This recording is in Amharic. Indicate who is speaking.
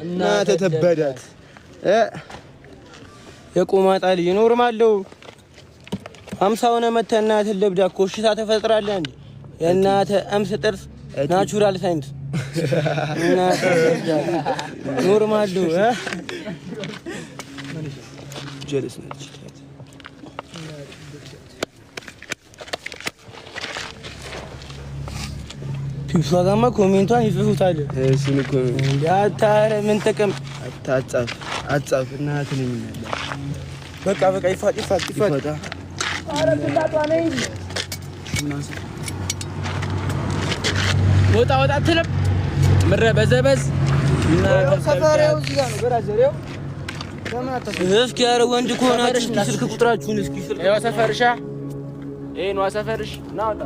Speaker 1: እናተ ተበዳት
Speaker 2: የቆማጣ ልጅ ኖርማል ነው 50 ሆነ መተህ እናትህን ልብዳ ኮሽታ ተፈጥራለህ እንዴ የእናተ አምስ ጥርስ ናቹራል ሳይንስ እናተ ኖርማል ነው
Speaker 1: ጀለስ ነች
Speaker 2: ፒፕሳጋማ ኮሜንቷን ይጽፉታል
Speaker 1: እሺ ኮሜንት
Speaker 2: ያታረ ምን ጥቅም
Speaker 1: አጻፍ እናትህን ይላል
Speaker 2: በቃ ይፋጥ ኧረ ትላጧ ነኝ ወጣ አትልም ምረ በዘበዝ እና ሰፈሬው እዚህ ጋር ነው በራዘሬው ለምን አታስብ እስኪ ኧረ ወንድ ከሆናችሁ ስልክ ቁጥራችሁን እስኪ ስልክ ያው ሰፈርሻ ነው ሰፈርሽ ናውጣ